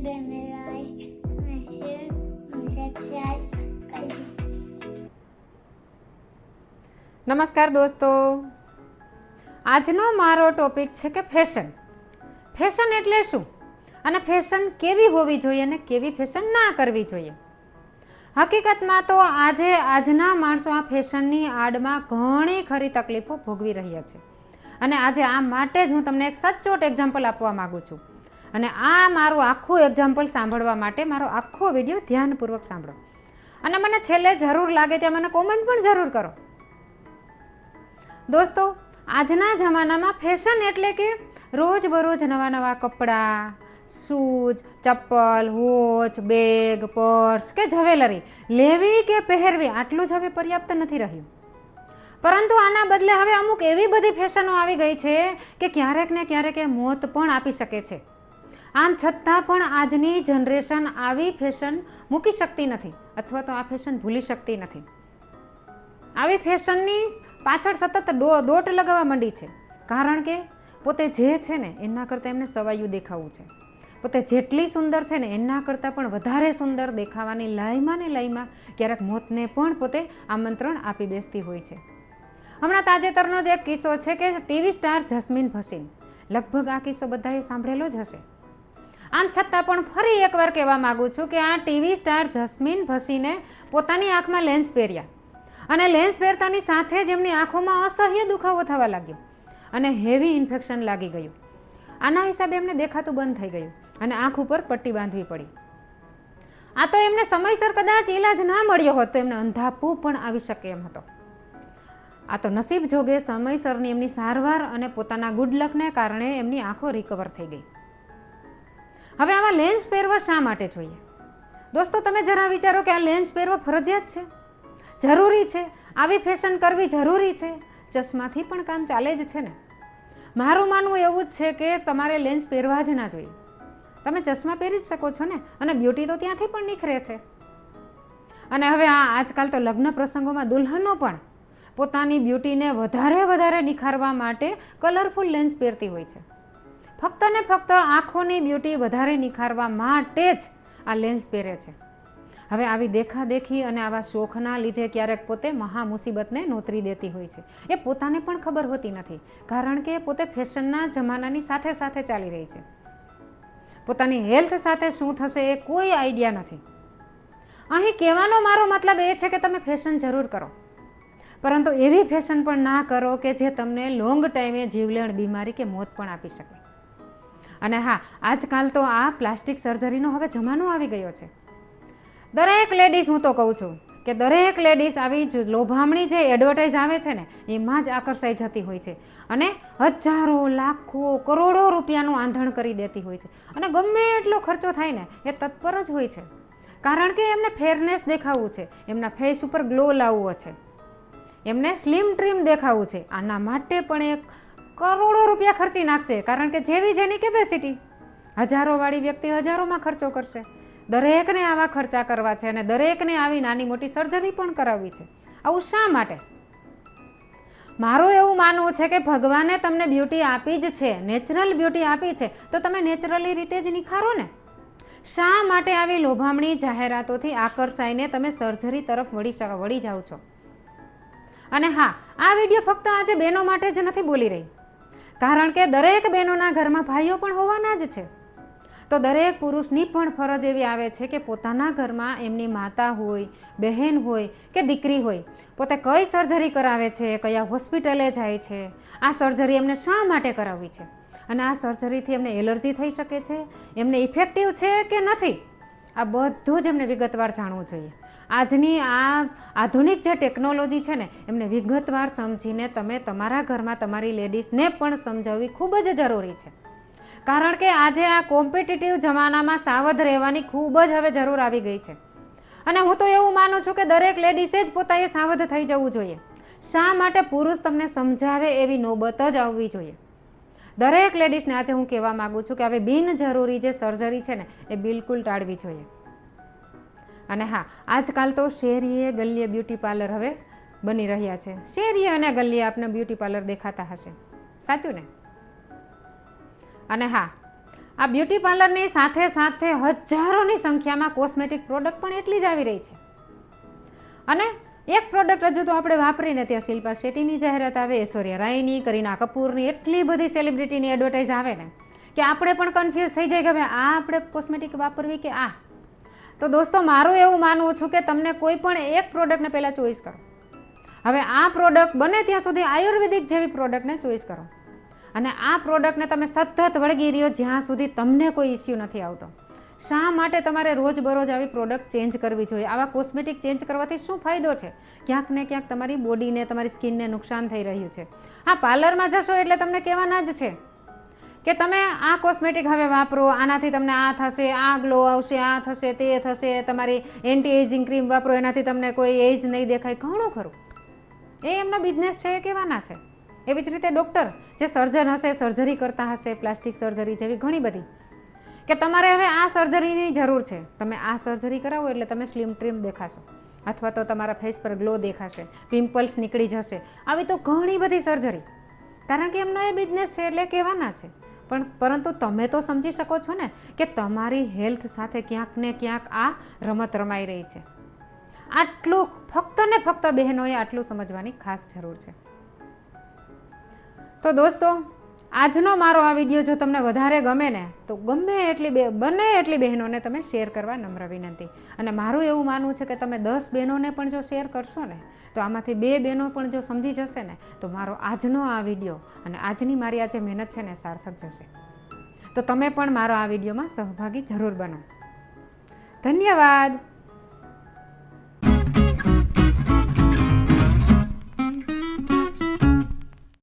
ben mir like subscribe કરજો. નમસ્કાર દોસ્તો, આજનો મારો ટોપિક છે કે ફેશન. ફેશન એટલે શું અને ફેશન કેવી હોવી જોઈએ અને કેવી ફેશન ના કરવી જોઈએ. હકીકતમાં તો આજના માણસો આ ફેશનની આડમાં ઘણી ખરી તકલીફો ભોગવી રહ્યા છે અને આજે આ માટે જ હું તમને એક સચોટ એક્ઝામ્પલ આપવા માગું છું. અને આ મારું આખું એક્ઝામ્પલ સાંભળવા માટે મારો આખો વિડીયો ધ્યાનપૂર્વક સાંભળો અને મને છેલ્લે જરૂર લાગે ત્યાં મને કોમેન્ટ પણ જરૂર કરો. દોસ્તો, આજના જમાનામાં ફેશન એટલે કે રોજબરોજ નવા નવા કપડાં, શૂઝ, ચપ્પલ, વોચ, બેગ, પર્સ કે જ્વેલરી લેવી કે પહેરવી આટલું જ હવે પર્યાપ્ત નથી રહ્યું. પરંતુ આના બદલે હવે અમુક એવી બધી ફેશનો આવી ગઈ છે કે ક્યારેક ને ક્યારેક એ મોત પણ આપી શકે છે. આમ છતાં પણ આજની જનરેશન આવી ફેશન મૂકી શકતી નથી અથવા તો આ ફેશન ભૂલી શકતી નથી. આવી ફેશનની પાછળ સતત દોટ લગાવવા માંડી છે, કારણ કે પોતે જે છે ને એના કરતાં એમને સવાયું દેખાવું છે. પોતે જેટલી સુંદર છે ને એના કરતાં પણ વધારે સુંદર દેખાવાની લાઈમાં ને લાઈમાં ક્યારેક મોતને પણ પોતે આમંત્રણ આપી બેસતી હોય છે. હમણાં તાજેતરનો જ એક કિસ્સો છે કે ટીવી સ્ટાર જસ્મીન ભસીન. લગભગ આ કિસ્સો બધાએ સાંભળેલો જ હશે. આમ છતાં પણ ફરી એકવાર કહેવા માગું છું કે આ ટીવી સ્ટાર જસ્મીન ભસીને પોતાની આંખમાં લેન્સ પહેર્યા અને લેન્સ પહેરતાની સાથે જ એમની આંખોમાં અસહ્ય દુખાવો થવા લાગ્યો અને હેવી ઇન્ફેક્શન લાગી ગયું. આના હિસાબે એમને દેખાતું બંધ થઈ ગયું અને આંખ ઉપર પટ્ટી બાંધવી પડી. આ તો એમને સમયસર કદાચ ઈલાજ ના મળ્યો હોત તો એમને અંધાપો પણ આવી શકે એમ હતો. આ તો નસીબ જોગે સમયસરની એમની સારવાર અને પોતાના ગુડ લકને કારણે એમની આંખો રિકવર થઈ ગઈ. હવે આવા લેન્સ પહેરવા શા માટે જોઈએ? દોસ્તો, તમે જરા વિચારો કે આ લેન્સ પહેરવા ફરજિયાત છે, જરૂરી છે? આવી ફેશન કરવી જરૂરી છે? ચશ્માથી પણ કામ ચાલે જ છે ને? મારું માનવું એવું જ છે કે તમારે લેન્સ પહેરવા જ ના જોઈએ. તમે ચશ્મા પહેરી જ શકો છો ને, અને બ્યુટી તો ત્યાંથી પણ નિખરે છે. અને હવે આજકાલ તો લગ્ન પ્રસંગોમાં દુલ્હનો પણ પોતાની બ્યુટીને વધારે નિખારવા માટે કલરફુલ લેન્સ પહેરતી હોય છે. ફક્ત ને ફક્ત આંખોની બ્યુટી વધારે નિખારવા માટે જ આ લેન્સ પહેરે છે. હવે આવી દેખાદેખી અને આવા શોખના લીધે ક્યારેક પોતે મહા મુસીબતને નોતરી દેતી હોય છે. એ પોતાને પણ ખબર હોતી નથી, કારણ કે પોતે ફેશનના જમાનાની સાથે સાથે ચાલી રહી છે. પોતાની હેલ્થ સાથે શું થશે એ કોઈ આઈડિયા નથી. અહીં કહેવાનો મારો મતલબ એ છે કે તમે ફેશન જરૂર કરો, પરંતુ એવી ફેશન પણ ના કરો કે જે તમને લોંગ ટાઈમે જીવલેણ બીમારી કે મોત પણ આપી શકે. અને હા, આજકાલ તો આ પ્લાસ્ટિક સર્જરીનો હવે જમાનો આવી ગયો છે. દરેક લેડીઝ, હું તો કહું છું કે દરેક લેડીઝ આવી જ લોભામણી જે એડવર્ટાઇઝ આવે છે ને એમાં જ આકર્ષાઈ જતી હોય છે અને હજારો, લાખો, કરોડો રૂપિયાનું આંધણ કરી દેતી હોય છે. અને ગમે એટલો ખર્ચો થાય ને એ તત્પર જ હોય છે, કારણ કે એમને ફેરનેસ દેખાવું છે, એમના ફેસ ઉપર ગ્લો લાવવો છે, એમને સ્લિમ ટ્રીમ દેખાવું છે. આના માટે પણ એક કરોડો રૂપિયા ખર્ચી નાખશે, કારણ કે જેવી જેની કેપેસિટી. હજારોવાળી વ્યક્તિ હજારોમાં ખર્ચો કરશે. દરેકને આવા ખર્ચા કરવા છે અને દરેકને આવી નાની મોટી સર્જરી પણ કરાવવી છે. આવું શા માટે? મારું એવું માનવું છે કે ભગવાને તમને બ્યુટી આપી જ છે, નેચરલ બ્યુટી આપી છે, તો તમે નેચરલી રીતે જ નિખારો ને. શા માટે આવી લોભામણી જાહેરાતોથી આકર્ષાઈને તમે સર્જરી તરફ વળી જાઓ છો? અને હા, આ વિડીયો ફક્ત આજે બહેનો માટે જ નથી બોલી રહી, કારણ કે દરેક બહેનોના ઘરમાં ભાઈઓ પણ હોવાના જ છે. તો દરેક પુરુષની પણ ફરજ એવી આવે છે કે પોતાના ઘરમાં એમની માતા હોય, બહેન હોય કે દીકરી હોય, પોતે કઈ સર્જરી કરાવે છે, કયા હોસ્પિટલે જાય છે, આ સર્જરી એમને શા માટે કરાવવી છે, અને આ સર્જરીથી એમને એલર્જી થઈ શકે છે, એમને ઇફેક્ટિવ છે કે નથી, આ બધું જ એમને વિગતવાર જાણવું જોઈએ. આજની આ આધુનિક જે ટેકનોલોજી છે ને એમને વિગતવાર સમજીને તમે તમારા ઘરમાં તમારી લેડીઝને પણ સમજાવવી ખૂબ જ જરૂરી છે, કારણ કે આજે આ કોમ્પિટિટિવ જમાનામાં સાવધ રહેવાની ખૂબ જ હવે જરૂર આવી ગઈ છે. અને હું તો એવું માનું છું કે દરેક લેડીઝે જ પોતાએ સાવધ થઈ જવું જોઈએ. શા માટે? પુરુષ તમને સમજાવે એવી નોબત જ આવવી જોઈએ. દરેક લેડીઝને આજે હું કહેવા માગું છું કે હવે બિનજરૂરી જે સર્જરી છે ને એ બિલકુલ ટાળવી જોઈએ. અને હા, આજકાલ તો શેરીએ ગલીએ બ્યુટી પાર્લર હવે બની રહ્યા છે. શેરીએ અને ગલીએ આપને બ્યુટી પાર્લર દેખાતા હશે, સાચું ને? અને હા, આ બ્યુટી પાર્લરની સાથે સાથે હજારોની સંખ્યામાં કોસ્મેટિક પ્રોડક્ટ પણ એટલી જ આવી રહી છે. અને એક પ્રોડક્ટ હજુ તો આપણે વાપરીને ત્યાં શિલ્પા શેટ્ટીની જાહેરાત આવે, ઐશ્વર્યા રાયની, કરીના કપૂરની, એટલી બધી સેલિબ્રિટીની એડવર્ટાઇઝ આવે ને કે આપણે પણ કન્ફ્યુઝ થઈ જાય કે હવે આ આપણે કોસ્મેટિક વાપરવી કે આ. તો દોસ્તો, મારું એવું માનવું છું કે તમને કોઈ પણ એક પ્રોડક્ટને પહેલાં ચોઈસ કરો. હવે આ પ્રોડક્ટ બને ત્યાં સુધી આયુર્વેદિક જેવી પ્રોડક્ટને ચોઈસ કરો અને આ પ્રોડક્ટને તમે સતત વળગી રહ્યો જ્યાં સુધી તમને કોઈ ઇસ્યુ નથી આવતો. શા માટે તમારે રોજબરોજ આવી પ્રોડક્ટ ચેન્જ કરવી જોઈએ? આવા કોસ્મેટિક ચેન્જ કરવાથી શું ફાયદો છે? ક્યાંક ને ક્યાંક તમારી બોડીને, તમારી સ્કિનને નુકસાન થઈ રહ્યું છે. હા, પાર્લરમાં જશો એટલે તમને કહેવાના જ છે કે તમે આ કોસ્મેટિક હવે વાપરો, આનાથી તમને આ થશે, આ ગ્લો આવશે, આ થશે, તે થશે, તમારી એન્ટી એજિંગ ક્રીમ વાપરો, એનાથી તમને કોઈ એજ નહીં દેખાય. ઘણું ખરું, એ એમનો બિઝનેસ છે, એ કહેવાના છે. એવી જ રીતે ડૉક્ટર જે સર્જન હશે, સર્જરી કરતા હશે, પ્લાસ્ટિક સર્જરી જેવી ઘણી બધી, કે તમારે હવે આ સર્જરીની જરૂર છે, તમે આ સર્જરી કરાવો એટલે તમે સ્લિમ ટ્રીમ દેખાશો, અથવા તો તમારા ફેસ પર ગ્લો દેખાશે, પિમ્પલ્સ નીકળી જશે. આવી તો ઘણી બધી સર્જરી, કારણ કે એમનો એ બિઝનેસ છે એટલે કહેવાના છે. પણ પરંતુ તમે તો સમજી શકો છો ને કે તમારી હેલ્થ સાથે ક્યાંક ને ક્યાંક આ રમત રમાઈ રહી છે. આટલું ફક્ત ને ફક્ત બહેનોએ આટલું સમજવાની ખાસ જરૂર છે. તો દોસ્તો, આજનો મારો આ વિડીયો જો તમને વધારે ગમે ને તો બને એટલી બહેનોને તમે શેર કરવા નમ્ર વિનંતી. અને મારું એવું માનવું છે કે તમે 10 બહેનોને પણ જો શેર કરશો ને તો આમાંથી 2 બહેનો પણ જો સમજી જશે ને તો મારો આજનો આ વિડીયો અને આજની મારી આ જે મહેનત છે ને સાર્થક જશે. તો તમે પણ મારો આ વિડીયોમાં સહભાગી જરૂર બનો. ધન્યવાદ.